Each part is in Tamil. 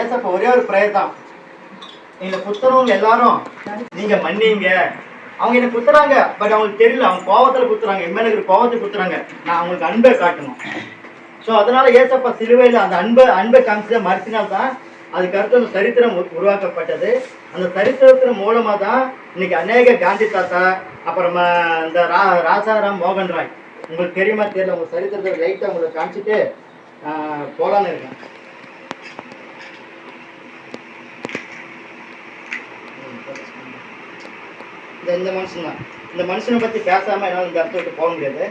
ஏசப்பா ஒரே ஒரு பிரேயர் தான். நீங்க குத்துறவங்க எல்லாரும் நீங்க மன்னிங்க. அவங்க என்ன குத்துறாங்க, பட் அவங்களுக்கு தெரியல, அவங்க கோவத்துல குத்துறாங்க, என் மேல இருக்கிற கோவத்தை குத்துறாங்க. நான் அவங்களுக்கு அன்பை காட்டணும். ஸோ அதனால ஏசப்பா சிலுவையில் அந்த அன்பை காமிச்சு மறுத்தினால்தான் அதுக்கு அடுத்து அந்த சரித்திரம் உருவாக்கப்பட்டது. அந்த சரித்திரத்தின் மூலமா தான் இன்னைக்கு அநேக காந்தி தாத்தா, அப்புறமா இந்த ராசாராம் மோகன் ராய், உங்களுக்கு தெரியுமா தெரியல, உங்க சரித்திரத்தை லைட்டா உங்களுக்கு காமிச்சிட்டு போலான்னு இருக்கேன். இந்த மனுஷன் தான். இந்த மனுஷனை பத்தி பேசாம என்னால் இந்த இடத்த விட்டு போக முடியாது.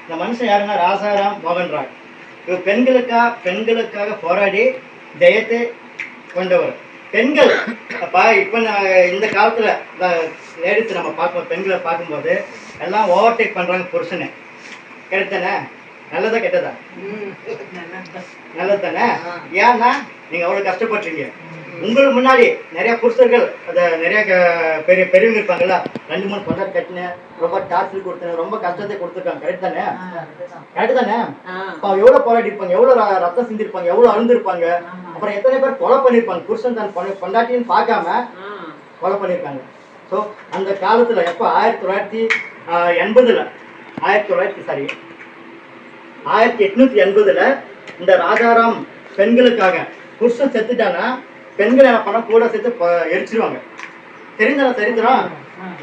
இந்த மனுஷன் யாருன்னா ராசாராம் மோகன் ராய். இவர் பெண்களுக்காக போராடி ஜெயத்தை கொண்டவர். பெண்கள் அப்ப இப்ப இந்த காலத்துல லேடிஸ் நம்ம பார்க்கும், பெண்களை பார்க்கும்போது எல்லாம் ஓவர்டேக் பண்றாங்க புருஷனை. கரெக்டானே? நல்லதா கெட்டதா? நல்லது தானே? ஏன்னா நீங்க அவ்வளவு கஷ்டப்பட்டீங்க. உங்களுக்கு முன்னாடி நிறைய புருஷர்கள், நிறைய பெரியவங்க இருப்பாங்கல்ல, 2-3 பொண்டாட்டி கட்டினேன், ரொம்ப டார்ச்சர் கொடுத்தேன், ரொம்ப கஷ்டத்தை கொடுத்துருக்காங்க. கரெக்ட் தானே? கரெக்ட் தானே? எவ்வளவு போராடி இருப்பாங்க, எவ்வளவு ரத்தம் சிந்திருப்பாங்க, எவ்வளவு அழுந்திருப்பாங்க. அப்புறம் எத்தனை பேர் கொலை பண்ணிருப்பாங்க, புருஷன் தான் பொண்டாட்டின்னு பார்க்காம கொலை பண்ணிருக்காங்க. ஸோ அந்த காலத்துல எப்போ 1880 இந்த ராஜாராம் பெண்களுக்காக, புருஷன் செத்துட்டானா பெண்கள் என்ன பண்ண கூட சேர்த்து எரிச்சிருவாங்க. தெரிந்தானே சரித்திரம்?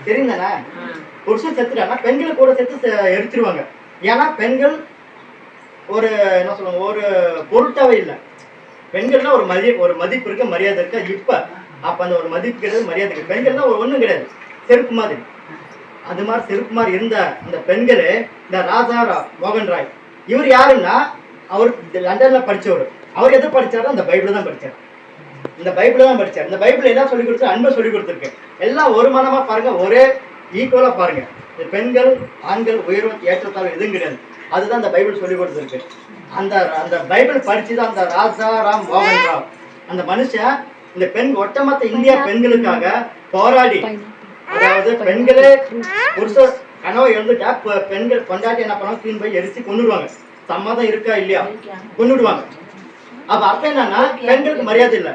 தெரிந்தானே? புருஷன் செத்துட்டானா பெண்களை கூட சேர்த்து எரிச்சிருவாங்க. ஏன்னா பெண்கள் ஒரு என்ன சொல்லுவாங்க, ஒரு பொருட்டாவே இல்லை. பெண்கள்னா ஒரு மதிப்பு இருக்கு, மரியாதை இருக்கா இப்ப. அப்ப அந்த ஒரு மதிப்பு கிடையாது, மரியாதை இருக்கு. பெண்கள்னா ஒரு ஒண்ணும் கிடையாது, செருப்பு மாதிரி. அது மாதிரி செருப்பு மாதிரி இருந்த அந்த பெண்களு இந்த ராஜாராம் மோகன் ராய், இவர் யாருன்னா அவர் லண்டன்ல படிச்சவர். அவர் எதை படிச்சாரு? அந்த பைபிள் தான் படிச்சார். இந்த பைபிள் தான் படிச்சார். இந்த பைபிள் எல்லாம் சொல்லி கொடுத்து, அன்பை சொல்லி கொடுத்துருக்கு. எல்லாம் ஒரு மனமா பாருங்க, ஒரே ஈக்குவலா பாருங்க. இந்த பெண்கள் ஆண்கள் உயர்வு ஏற்றத்தாழ்வு எதுவும் கிடையாது. அதுதான் இந்த பைபிள் சொல்லி கொடுத்துருக்கு. அந்த பைபிள் படிச்சுதான் அந்த ராஜாராம் மோகன் ராவ் அந்த மனுஷன் இந்த ஒட்டுமொத்த இந்தியா பெண்களுக்காக போராடி, அதாவது பெண்களே புருஷ கனவை எழுந்துட்டா பெண்கள் கொண்டாட்டி என்ன பண்ணுவாங்க, தீன் போய் எரிச்சு கொண்டுடுவாங்க. சம்மதம் இருக்கா இல்லையா கொண்டுடுவாங்க. அப்ப அர்த்தம் என்னன்னா பெண்களுக்கு மரியாதை இல்லை.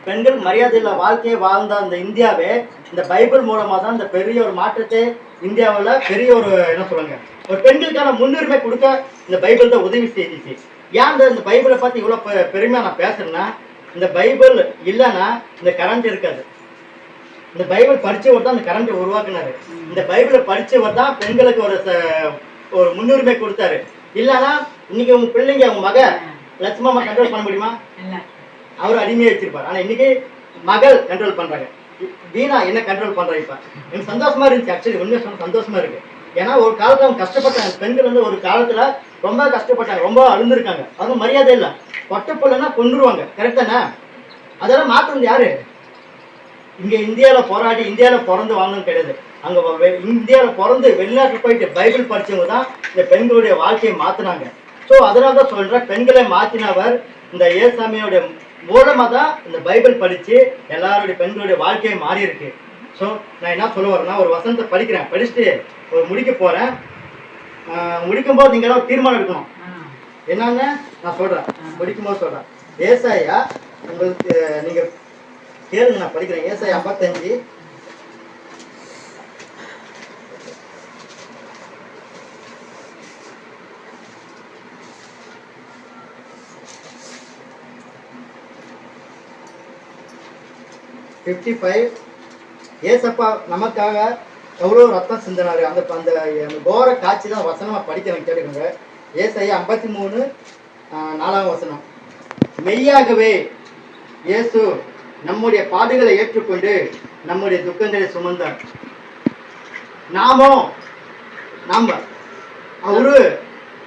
பெண்களுக்கு மரியாதை இல்லை வாழ்க்கையை வாழ்ந்த அந்த இந்தியாவே இந்த பைபிள் மூலமா தான் இந்த பெரிய ஒரு மாற்றத்தை இந்தியாவில் பெரிய ஒரு என்ன சொல்லுங்க, ஒரு பெண்களுக்கான முன்னுரிமை கொடுக்க இந்த பைபிள் தான் உதவி செய்துச்சு. ஏன் இந்த பைபிளை பார்த்து இவ்வளவு பெருமையா நான் பேசுறேன்னா, இந்த பைபிள் இல்லைன்னா இந்த கரண்ட் இருக்காது. இந்த பைபிள் படிச்சவர் தான் இந்த கரண்ட் உருவாக்குனாரு. இந்த பைபிளை படிச்சவர் தான் பெண்களுக்கு ஒரு முன்னுரிமை கொடுத்தாரு. இல்லைன்னா இன்னைக்கு உங்க பிள்ளைங்க, உங்க மக லட்சுமாமா கண்ட்ரோல் பண்ண முடியுமா? அவர் அடிமையை வச்சிருப்பாரு. ஆனா இன்னைக்கு மகள் கண்ட்ரோல் பண்றாங்க. வீணா என்ன கண்ட்ரோல் பண்றா? இப்ப எனக்கு சந்தோஷமா இருந்துச்சு. ஆக்சுவலி உண்மையா சொன்ன சந்தோஷமா இருக்கு. ஏன்னா ஒரு காலத்துல அவங்க கஷ்டப்பட்டாங்க. பெண்கள் ஒரு காலத்துல ரொம்ப கஷ்டப்பட்டாங்க, ரொம்ப அழுந்திருக்காங்க. அவங்க மரியாதை இல்லை, பொட்டப்பொல்லைன்னா கொண்டுருவாங்க. கரெக்டானே? அதெல்லாம் மாற்றது யாரு? இங்க இந்தியாவில போராடி இந்தியாவில பிறந்து வாங்கணும் கிடையாது. அங்க இந்தியாவில பிறந்து வெளிநாட்டுல போயிட்டு பைபிள் படிச்சவங்க தான் இந்த பெண்களுடைய வாழ்க்கையை மாத்தினாங்க. ஸோ அதனாலதான் சொல்றேன், பெண்களை மாத்தினவர் இந்த ஏசாமியோடைய மூலமா தான் இந்த பைபிள் படிச்சு எல்லாருடைய பெண்களுடைய வாழ்க்கையை மாறி இருக்கு. ஸோ நான் என்ன சொல்ல வரேன்னா, ஒரு வசனத்தை படிக்கிறேன், படிச்சுட்டு ஒரு முடிக்க போறேன். முடிக்கும் போது நீங்க ஒரு தீர்மானம் எடுக்கணும். என்னன்னு நான் சொல்றேன், முடிக்கும் போது சொல்றேன். ஏசாயா உங்களுக்கு நீங்க கேளுங்க, நான் படிக்கிறேன். ஏசாயா 55 55. ஏசப்பா நமக்காக எவ்வளோ ரத்தம் சிந்தினாரு. அந்த கோர காட்சி தான் வசனமா படிக்க கேட்டுக்கோங்க. ஏசாயா 53 4ஆம் வசனம். மெய்யாகவே இயேசு நம்முடைய பாடுகளை ஏற்றுக்கொண்டு நம்முடைய துக்கங்களை சுமந்தார். நாம அவரு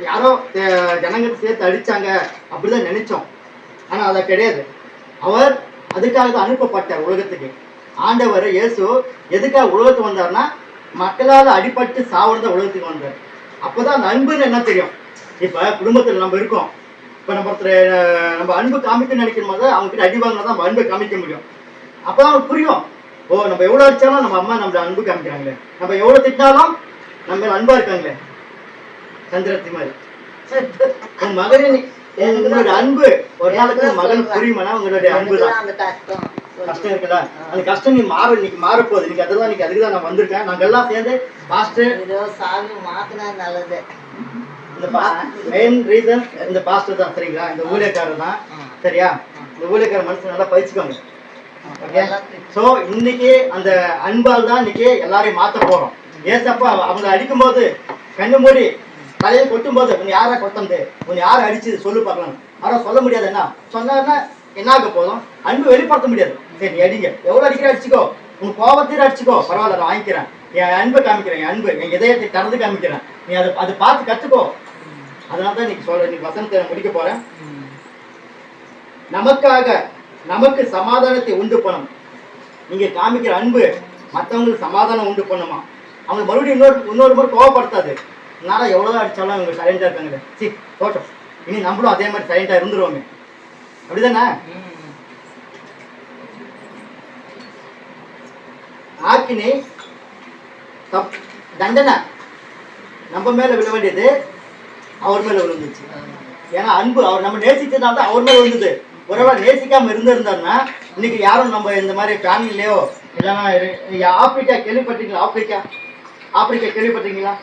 யாரோ ஜனங்களை சேர்த்து அடிச்சாங்க அப்படிதான் நினைச்சோம். ஆனா அதை கிடையாது. அவர் அதுக்காக தான் அனுப்பப்பட்டார் உலகத்துக்கு. ஆண்டவர் இயேசு எதுக்காக உலகத்துக்கு வந்தார்னா, மக்களால் அடிபட்டு சாவறத உலகத்துக்கு வந்தார். அப்போதான் அந்த அன்புன்னு என்ன தெரியும். இப்ப குடும்பத்தில் நம்ம இருக்கோம். இப்ப நம்ம அன்பு காமிக்க நினைக்கும் போது அவங்க கிட்ட அடி வாங்கினா தான் நம்ம அன்பை காமிக்க முடியும். அப்பதான் அவங்களுக்கு புரியும், ஓ நம்ம எவ்வளவு அடிச்சாலும் நம்ம அம்மா நம்மள அன்பு காமிக்கிறாங்களே, நம்ம எவ்வளவு திட்டாலும் நம்ம அன்பா இருக்காங்களே. சந்திரத்தி மாதிரி உன் மகனே உங்களுடைய அன்பு ஒரு நாளுக்கு மகன் புரியுமானா உங்களுடைய அன்பு தான். அந்த கஷ்டம் கஷ்டம் இருக்குல்ல, அந்த கஷ்டம் இன்னைக்கு மாறப்போகுது. இன்னைக்கு அதுக்கு தான் நான் வந்திருக்கேன். நாங்க எல்லாம் சேர்ந்து பாஸ்டர் ஏதோ சாமி மாத்தினா நல்லது. இந்த மெயின் ரீசன் இந்த பாஸ்டர் தான், சரிங்களா? இந்த ஊழியக்காரர் தான், சரியா? இந்த ஊழியக்கார மனசு நல்லா பயிச்சுக்கோங்க. ஓகே, ஸோ இன்னைக்கு அந்த அன்பால் தான் இன்னைக்கு எல்லாரையும் மாற்ற போறோம். ஏசப்பா அவங்க அடிக்கும்போது கண்ணு மூடி தலையை கொட்டும் போது உன்னை யாரா கொட்டந்து, உன்னை யாரை அடிச்சு சொல்லு பார்க்கலாம். ஆனால் சொல்ல முடியாது. என்ன சொன்னாருன்னா என்ன ஆக போதும்? அன்பு வெளிப்படுத்த முடியாது. சரி, நீ அடிங்க, எவ்வளோ அடிக்கிற அடிச்சுக்கோ, உன் கோபத்தையும் அடிச்சுக்கோ, பரவாயில்ல, நான் வாங்கிக்கிறேன். என் அன்பை காமிக்கிறேன், என் அன்பு என் இதயத்தை திறந்து காமிக்கிறேன். நீ அதை பார்த்து கற்றுக்கோ. அதனால தான் இன்னைக்கு வசனத்தை முடிக்க போறேன். நமக்கு சமாதானத்தை உண்டு பண்ணும். நீங்க காமிக்கிற அன்பு மற்றவங்களுக்கு சமாதானம் உண்டு பண்ணுமா? அவங்க மறுபடியும் இன்னொரு முறை கோவப்படுத்தாது. அதனால எவ்வளோ அடிச்சாலும் அவங்க சைலண்டா இருக்காங்க. சி தோட்டம், இனி நம்மளும் அதே மாதிரி சைலண்டா இருந்துருவோங்க. அப்படிதானே? ஆக்கினி தண்டனை நம்ம மேல விழ வேண்டியது அவர் மேல விழுந்துச்சு. ஏன்னா அன்பு அவர் நம்ம நேசிச்சதுனால தான் அவர் மேல விழுந்தது. ஒருவேளை நேசிக்காம இருந்திருந்தாருன்னா இன்னைக்கு யாரும் நம்ம இந்த மாதிரி ஃபேமிலிலையோ இல்லைன்னா ஆப்பிரிக்கா கேள்விப்பட்டீங்களா? ஆப்பிரிக்கா கேள்விப்பட்டீங்களா?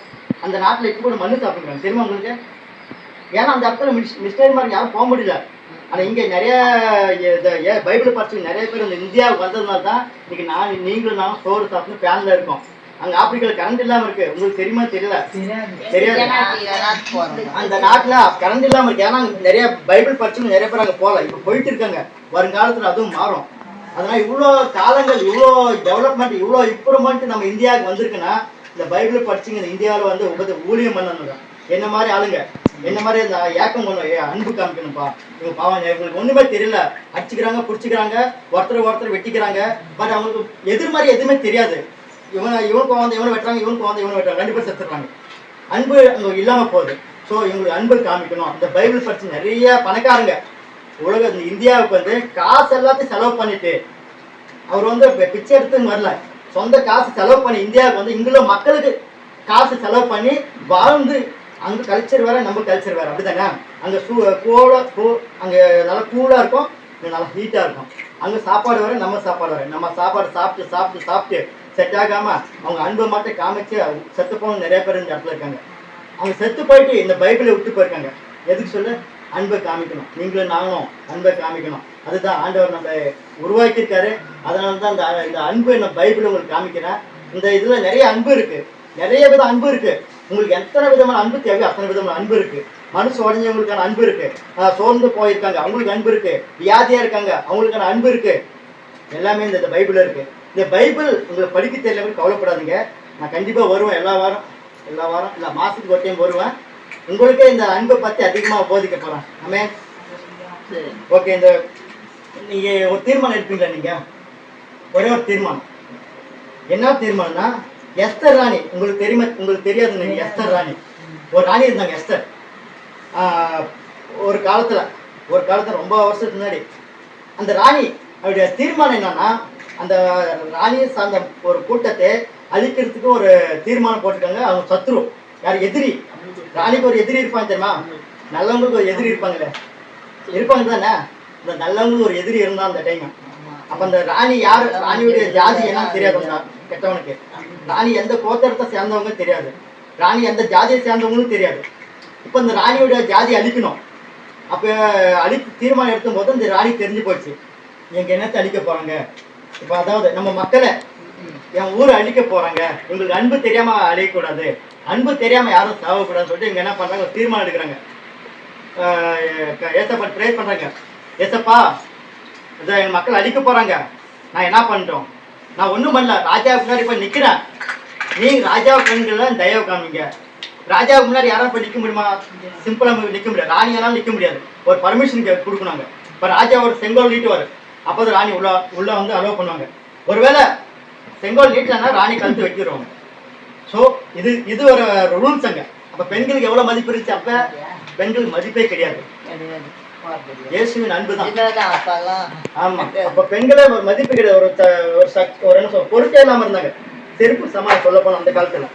அந்த நாட்டில் இப்போ கூட மண்ணு சாப்பிடுறாங்க, தெரியுமா உங்களுக்கு? ஏன்னா அந்த இடத்துல மிஸ்டரி மாதிரி யாரும் போக முடியல. ஆனால் இங்கே நிறைய பைபிள் படிச்சு நிறைய பேர் இந்த இந்தியாவுக்கு வந்ததுனால தான் இன்னைக்கு நீங்களும் நானும் சோறு சாப்பிட்டு ஃபேனில் இருக்கோம். அங்கே ஆப்பிரிக்காவில் கரண்ட் இல்லாமல் இருக்கு. உங்களுக்கு தெரியுமா? தெரியாது. அந்த நாட்டில் கரண்ட் இல்லாமல் இருக்கு. ஏன்னா நிறைய பைபிள் படிச்சு நிறைய பேர் அங்கே போகல, இப்போ போயிட்டு இருக்காங்க. வருங்காலத்தில் அதுவும் மாறும். அதனால இவ்வளோ காலங்கள், இவ்வளோ டெவலப்மெண்ட், இவ்வளோ இம்ப்ரூவ்மெண்ட் நம்ம இந்தியாவுக்கு வந்திருக்குன்னா இந்த பைபிள் படிச்சுங்க. இந்த இந்தியாவில் வந்து ஊழியம் பண்ணணுங்க. என்ன மாதிரி ஆளுங்க, என்ன மாதிரி இந்த ஏக்கம் கொண்டு அன்பு காமிக்கணும்ப்பா. இவங்க பாவம், இவங்களுக்கு ஒண்ணுமே தெரியல, அடிச்சுக்கிறாங்க, பிடிச்சிக்கிறாங்க, ஒருத்தர் வெட்டிக்கிறாங்க. பட் அவங்களுக்கு எதிர் மாதிரி எதுவுமே தெரியாது. இவனுக்கு வந்து இவனை வெட்டுறாங்க, இவனுக்கு வந்து இவனை வெட்டுறாங்க, 2 பேர் செத்துறாங்க. அன்பு அங்கே இல்லாம போகுது. ஸோ இவங்களுக்கு அன்பு காமிக்கணும். இந்த பைபிள் படிச்சு நிறைய பணக்காரங்க இந்த இந்தியாவுக்கு வந்து காசு எல்லாத்தையும் செலவு பண்ணிட்டு அவர் வந்து பிச்சை எடுத்துன்னு வரல, சொந்த காசு செலவு பண்ணி இந்தியாவுக்கு வந்து இங்குள்ள மக்களுக்கு காசு செலவு பண்ணி வாழ்ந்து. அங்கே கல்ச்சர் வேற, நம்ம கல்ச்சர் வேற, அப்படிதானே? அங்கே அங்கே நல்லா கூலாக இருக்கும், இங்கே நல்லா ஹீட்டாக இருக்கும். அங்கே சாப்பாடு வேற, நம்ம சாப்பாடு வேற. நம்ம சாப்பாடு சாப்பிட்டு செட் ஆகாம அவங்க அன்பை மட்டும் காமிச்சு செத்து போன நிறைய பேர் இந்த இடத்துல இருக்காங்க. அவங்க செத்து போயிட்டு இந்த பைபிளை விட்டு போயிருக்காங்க. எதுக்கு சொல்லு? அன்பை காமிக்கணும். நீங்களும் நானும் அன்பை காமிக்கணும். அதுதான் ஆண்டவர் நம்ம உருவாக்கியிருக்காரு. அதனால தான் இந்த அன்பு நான் பைபிள் உங்களுக்கு காமிக்கிறேன். இந்த இதுல நிறைய அன்பு இருக்கு, நிறைய வித அன்பு இருக்கு. உங்களுக்கு எத்தனை விதமான அன்பு தேவையோ அத்தனை விதமான அன்பு இருக்கு. மனசு உடஞ்சவங்களுக்கான அன்பு இருக்கு, சோர்ந்து போயிருக்காங்க அவங்களுக்கு அன்பு இருக்கு, வியாதியா இருக்காங்க அவங்களுக்கான அன்பு இருக்கு. எல்லாமே இந்த பைபிள் இருக்கு. இந்த பைபிள் உங்களுக்கு படிக்க தெரியல, கவலைப்படாதீங்க. நான் கண்டிப்பா வருவேன், எல்லா வாரம் இல்லை மாசத்துக்கு ஒரு டைம் வருவேன். உங்களுக்கே இந்த அன்பை பத்தி அதிகமாக போதிக்க போறேன். ஆமே, ஓகே. நீங்க ஒரு தீர்மானம் எடுப்பீங்களா? நீங்க ஒரே ஒரு தீர்மானம். என்ன தீர்மானம்னா, எஸ்தர் ராணி உங்களுக்கு தெரியுமா? உங்களுக்கு தெரியாது. நீங்க எஸ்தர் ராணி, ஒரு ராணி இருந்தாங்க எஸ்தர். ஒரு காலத்துல ரொம்ப வருஷத்துக்கு முன்னாடி அந்த ராணி அவருடைய தீர்மானம் என்னன்னா, அந்த ராணியை சார்ந்த ஒரு கூட்டத்தை அழிக்கிறதுக்கு ஒரு தீர்மானம் போட்டிருக்காங்க. அவங்க சத்ரு, யார்? எதிரி. ராணிக்கு ஒரு எதிரி இருப்பாங்க தெரியுமா? நல்லவங்களுக்கு ஒரு எதிரி இருப்பாங்க தானே? இந்த நல்லவங்களுக்கு ஒரு எதிரி இருந்தா அந்த டைம். அப்ப அந்த ராணி யாரு, ராணியுடைய ஜாதி என்னன்னு தெரியாது கெட்டவனுக்கு. ராணி எந்த கோத்திரத்தை சேர்ந்தவங்க தெரியாது, ராணி எந்த ஜாதியை சேர்ந்தவங்களும் தெரியாது. இப்ப இந்த ராணியுடைய ஜாதி அழிக்கணும். அப்ப தீர்மானம் எடுக்கும் போது இந்த ராணி தெரிஞ்சு போச்சு, எங்க என்னத்தை அழிக்க போறாங்க. இப்ப அதாவது நம்ம மக்களை, என் ஊரை அழிக்க போறாங்க, இவங்களுக்கு அன்பு தெரியாம அழியக்கூடாது, அன்பு தெரியாம யாரும் சாவக்கூடாதுன்னு சொல்லிட்டு இவங்க என்ன பண்றாங்க, ஒரு தீர்மானம் எடுக்கிறாங்க. ஏசப்பா ப்ரே பண்றாங்க, ஏசப்பா இதை என் மக்கள் அழிக்க போறாங்க, நான் என்ன பண்றோம்? நான் ஒன்றும் பண்ணல, ராஜாவுக்கு முன்னாடி போய் நிற்கிறேன். நீங்க ராஜாவை கண்கள் தயவு காமிங்க. ராஜாவுக்கு முன்னாடி யாரும் போய் நிற்க முடியுமா? சிம்பிளாக நிற்க முடியாது. ராணியாலும் நிற்க முடியாது, ஒரு பர்மிஷன் கொடுக்கணுங்க. இப்போ ராஜா ஒரு செங்கோல் நீட்டுவார், அப்போ ராணி உள்ள வந்து அலோவ் பண்ணுவாங்க. ஒருவேளை செங்கோல் நீட்டலன்னா ராணி கழுத்து வைக்கிடுவாங்க. ஸோ இது ஒரு ரூல்ஸ் அங்கே. அப்போ பெண்களுக்கு எவ்வளோ மதிப்பு இருந்துச்சு? அப்போ பெண்களுக்கு மதிப்பே கிடையாது. இயேசுவின் அன்பு தான். ஆமா, அப்ப பெண்களே ஒரு மதிப்பு கிடையாது, ஒரு என்ன பொருட்டே இல்லாம இருந்தாங்க. செருப்பு சமாளம் சொல்ல போனோம் அந்த காலத்துல.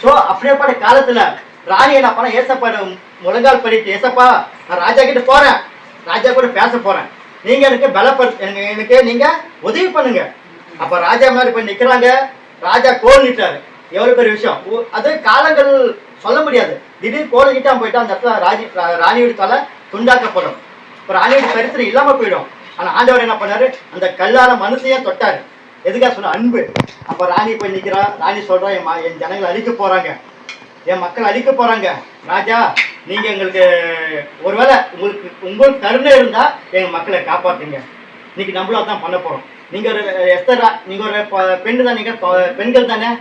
சோ அப்படியேப்பட்ட காலத்துல ராணி என்ன பண்ண ஏசப்பா முழங்கால் பண்ணிட்டு ஏசப்பா நான் ராஜா கிட்ட போறேன், ராஜா கூட பேச போறேன், நீங்க எனக்கு எனக்கு நீங்க உதவி பண்ணுங்க. அப்ப ராஜா மாதிரி போய் நிக்கிறாங்க. ராஜா கோல் நிட்டாரு. எவ்வளவு பெரிய விஷயம் அது. காலங்கள் சொல்ல முடியாது. திடீர்னு கோல் நிட்டாம போயிட்டா அந்த இடத்துல ராணியோட தலை துண்டாக்கப்படும். இப்ப ராணியோட சரித்திரம் இல்லாம போயிடும். ஆனா ஆண்டவர் என்ன பண்ணாரு, அந்த கல்லால மனுஷையே தொட்டாரு. எதுக்காக சொன்ன அன்பு. அப்ப ராணி போய் நிக்கிறா. ராணி சொல்றா, என் ஜனங்களை அழிக்க போறாங்க, என் மக்கள் அழிக்க போறாங்க. ராஜா நீங்க எங்களுக்கு ஒருவேளை உங்களுக்கு கருணை இருந்தா எங்க மக்களை காப்பாத்துங்க. இன்னைக்கு நம்மளும் அதான் பண்ண போறோம். நீங்க ஒரு எஸ்தரா, நீங்க ஒரு பெண்ணு தான், நீங்க பெண்கள் தானே.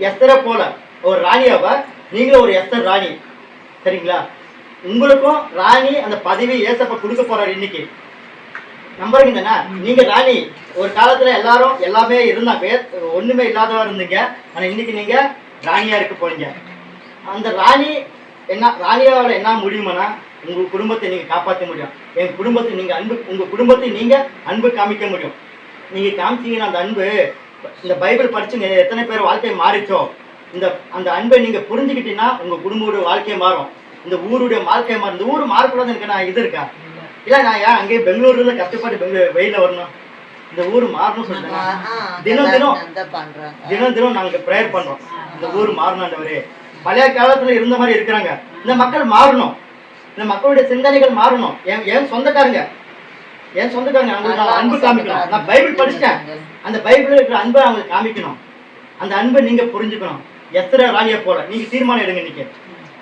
எஸ்தரை போல ஒரு ராணியாவ நீங்களும் ஒரு எஸ்தர் ராணி, சரிங்களா? உங்களுக்கும் ராணி அந்த பதவி ஏசப்ப கொடுக்க போறாரு இன்னைக்கு. நம்புறீங்க தானே? நீங்க ராணி. ஒரு காலத்துல எல்லாரும் எல்லாமே இருந்தாங்க, ஒண்ணுமே இல்லாதவா இருந்தீங்க. ஆனா இன்னைக்கு நீங்க ராணியா இருக்க போறீங்க. அந்த ராணி என்ன, ராணியாவோட என்ன முடியுமானா உங்க குடும்பத்தை நீங்க காப்பாற்ற முடியும். எங்க குடும்பத்தை நீங்க அன்பு, உங்க குடும்பத்தை நீங்க அன்பு காமிக்க முடியும். நீங்க காமிச்சீங்கன்னா அந்த அன்பு, இந்த பைபிள் படிச்சுங்க எத்தனை பேர் வாழ்க்கை மாறிச்சோ, அந்த அன்பை நீங்க புரிஞ்சுக்கிட்டீங்கன்னா உங்க குடும்போட வாழ்க்கை மாறும், இந்த ஊருடைய வாழ்க்கை மாறும். இந்த ஊர் மாறக்கூடாதுன்னு எனக்கு நான் இது இருக்கா இல்ல, நான் ஏன் அங்கேயே பெங்களூர்ல கஷ்டப்பட்டு வெயில வரணும்? இந்த ஊர் மாறணும் சொல்லிட்டேன். தினம் தினம் நாங்க ப்ரேயர் பண்றோம், இந்த ஊர் மாறணும்ன்றவரே. பழைய காலத்துல இருந்த மாதிரி இருக்கிறாங்க. இந்த மக்கள் மாறணும், இந்த மக்களுடைய சிந்தனைகள் மாறணும். என் சொந்தக்காரங்க அவங்களுக்கு நான் அன்பு காமிக்கணும். நான் பைபிள் படிச்சுட்டேன், அந்த பைபிள் இருக்கிற அன்பை அவங்களுக்கு காமிக்கணும். அந்த அன்பை நீங்க புரிஞ்சுக்கணும். எஸ்தர் ராணியை போல நீங்க தீர்மானம் எடுங்க இன்னைக்கு,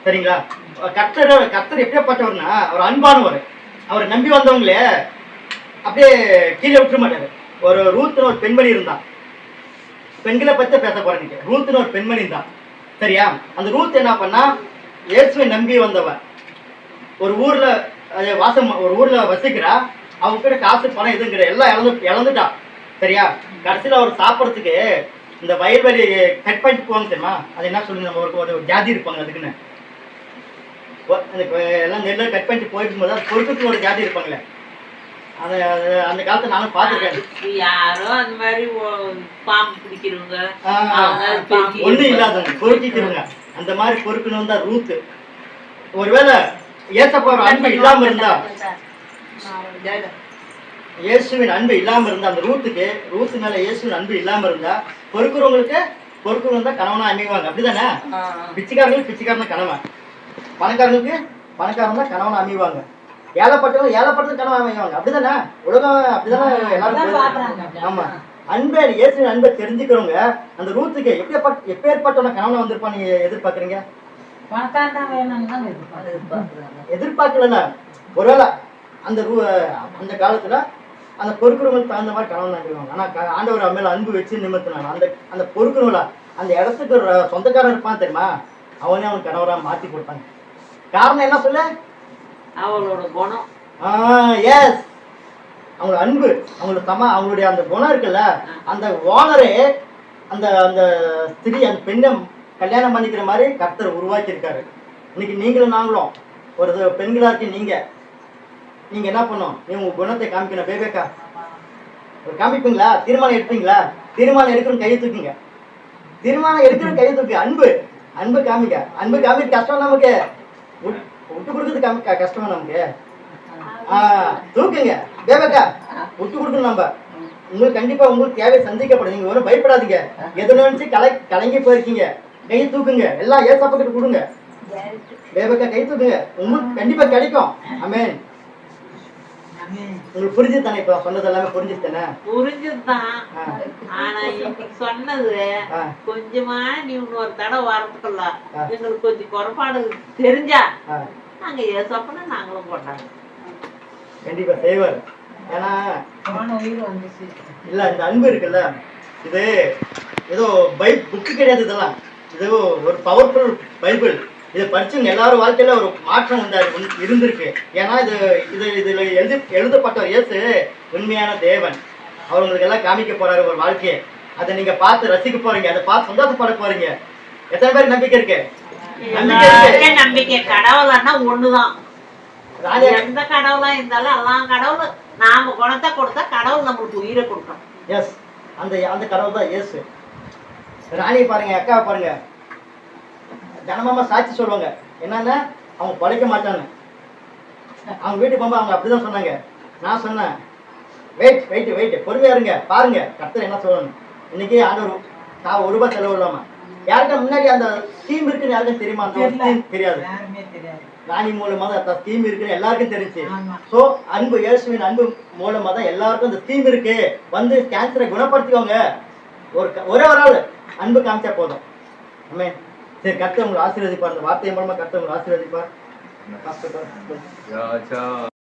சரிங்களா? கர்த்தர் எப்படிப்பட்டவர்னா அவர் அன்பானவர். அவரை நம்பி வந்தவங்களே அப்படியே கீழே விட்டுற மாட்டாரு. ஒரு ரூத்னு ஒரு பெண்மணி இருந்தான். பெண்களை பத்தி பேச போறேன். ரூத்னு ஒரு பெண்மணி தான், சரியா? அந்த ரூத் என்ன பண்ணா, இயேசுவை நம்பி வந்தவன். ஒரு ஊர்ல வசிக்கிறா. அவங்க கிட்ட காசு பணம் எதுங்கிற எல்லாம் இழந்துட்டா, சரியா? கடைசியில் அவர் சாப்பிட்றதுக்கு இந்த வயல்வெளி கட் பண்ணிட்டு போவாங்க தெரியுமா? அது என்ன சொல்லுங்க, நம்ம ஒரு ஜாதி இருப்பாங்க அதுக்குன்னு. எல்லாம் நெல்லை கட் பண்ணிட்டு போயிட்டு போது பொறுப்புக்கு ஒரு ஜாதி இருப்பாங்களே, அந்த காலத்தை நானும் பார்த்துருக்கேன். யாரோ அந்த மாதிரி பாம்பு பிடிக்கிறவங்க, ஒண்ணு இல்லாதவங்க பொறுக்கிக்கிறவங்க, அந்த மாதிரி பொறுக்கணும் தான் ரூத். ஒருவேளை ஏசப்பா அன்பு இல்லாம இருந்தா, இயேசுவின் அன்பு இல்லாம இருந்தா, அந்த ரூத்து மேல இயேசுவின் அன்பு இல்லாம இருந்தா, பொறுக்கிறவங்க தான் கணவனா அமைவாங்க. அப்படிதானே? பிச்சைக்காரங்களுக்கு பிச்சைக்காரன் கணவன், பணக்காரங்களுக்கு பணக்காரன் தான் கணவனா அமைவாங்க. ஏழப்பட்டது கணவன் அமைவாங்க. அப்படிதானே? உலகம் அப்படிதானே எல்லாரும். ஆமா, அன்பை இயேசுவின் அன்பை தெரிஞ்சுக்கிறவங்க அந்த ரூத்துக்கு எப்பேற்பட்டவன கணவனை வந்திருப்பான் நீங்க எதிர்பார்க்குறீங்க? எதிர்பார்க்கல. ஒருவேளை அந்த காலத்துல அந்த பொறுக்கிறவங்களுக்கு தகுந்த மாதிரி கணவன் நினைவாங்க. ஆனா ஆண்டவர் மேல அன்பு வச்சு நிமித்தினாங்க. அந்த பொறுக்கிறவங்கள அந்த இடத்துக்கு சொந்தக்காரன் இருப்பான் தெரியுமா, அவனே அவன் கணவரா மாத்தி கொடுத்தாங்க. காரணம் என்ன சொல்ல? அவளோட குணம். எஸ், அவங்களோட அன்பு, அவங்களுடைய அந்த குணம் இருக்குல்ல. அந்த ஓனரே அந்த ஸ்திரீ, அந்த பெண்ணை கல்யாணம் பண்ணிக்கிற மாதிரி கர்த்தர் உருவாக்கி இருக்காரு. இன்னைக்கு நீங்களும் நாங்களும் ஒரு பெண்களா இருக்கு. நீங்க என்ன பண்ணும்? நீங்க உங்க குணத்தை காமிக்கணும். பேபேக்கா காமிப்பீங்களா? தீர்மானம் எடுப்பீங்களா? தீர்மானம் எடுக்கணும், கையை தூக்குங்க. தீர்மானம் எடுக்கணும், கையை தூக்கு. அன்பு காமிக்க. அன்பு காமிக்க கஷ்டம் நமக்கு, விட்டு கொடுக்குறது கஷ்டமா நமக்கு. தூக்குங்க பேபேக்கா, விட்டு கொடுக்கணும். நம்ம உங்களுக்கு கண்டிப்பா உங்களுக்கு தேவை சந்திக்கப்படும். நீங்க ஒன்றும் பயப்படாதீங்க. எது நினைச்சு கலங்கி போயிருக்கீங்க, கையை தூக்குங்க. எல்லாம் ஏசப்பா கிட்ட கொடுங்க. பேபேக்கா கை தூக்குங்க, உங்களுக்கு கண்டிப்பா கிடைக்கும். ஆமென். உங்களுக்கு புரிஞ்சு தானே? இப்ப சொன்னது எல்லாமே புரிஞ்சு தானே? புரிஞ்சுதான். ஆனா இன்னைக்கு சொன்னது கொஞ்சமா நீ இன்னொரு தடவை வரதுக்குள்ள எங்களுக்கு கொஞ்சம் குறைபாடு தெரிஞ்சா நாங்க ஏசப்பன நாங்களும் போட்டாங்க. கண்டிப்பா செய்வார். ஏன்னா இல்ல, இந்த அன்பு இருக்குல்ல, இது ஏதோ புக்கு கிடையாது. இதெல்லாம் இது ஒரு பவர்ஃபுல் பைபிள். இதை படிச்சுங்க எல்லாரும் வாழ்க்கையில ஒரு மாற்றம் இருந்திருக்கு. ஏன்னா இதுல எழுதப்பட்டவர் இயேசு உண்மையான தேவன். அவர் உங்களுக்கு எல்லாம் காமிக்க போறாரு ஒரு வாழ்க்கையை. அதை நீங்க பார்த்து ரசிக்க போறீங்க, அதை பார்த்து சந்தோஷப்பட போறீங்க. எத்தனை பேருக்கு நம்பிக்கை இருக்கு? நம்பிக்கை. கடவுள்னா ஒண்ணுதான். எந்த கடவுளா இருந்தாலும் எல்லாம் கடவுள் நாம குணத்தை கொடுத்தா கடவுள் நம்மளுக்கு உயிரை கொடுக்கணும். எஸ், அந்த கடவுள் தான் இயேசு. ராணி பாருங்க, அக்காவை பாருங்க. ஜனமாமா சாட்சி சொல்லுவாங்க என்னன்னா அவங்க பழைக்க மாட்டாங்க. அவங்க வீட்டுக்கு போகும்போது அவங்க அப்படிதான் சொன்னாங்க. நான் சொன்னேன் வெயிட் பொறுமையா இருங்க, பாருங்க கர்த்தர் என்ன சொல்லணும். இன்னைக்கு ஆண்டவர் நான் ₹1 செலவு இல்லாம யாருக்கும் முன்னாடி அந்த ஸ்கீம் இருக்குன்னு யாருக்கும் தெரியுமா? தெரியாது. ராணி மூலமா தான் அந்த ஸ்கீம் இருக்குன்னு எல்லாருக்கும் தெரிஞ்சு. ஸோ அன்பு இயேசுவின் அன்பு மூலமா தான் எல்லாருக்கும் இந்த ஸ்கீம் இருக்கு, வந்து கேன்சரை குணப்படுத்திக்கோங்க. ஒரே ஒரு ஆள் அன்பு காமிச்சா போதும். ஆமே. சரி, கர்த்தர் உங்களை ஆசீர்வதிப்பார். அந்த வார்த்தை மூலமா கர்த்தர் உங்களை ஆசீர்வதிப்பார்.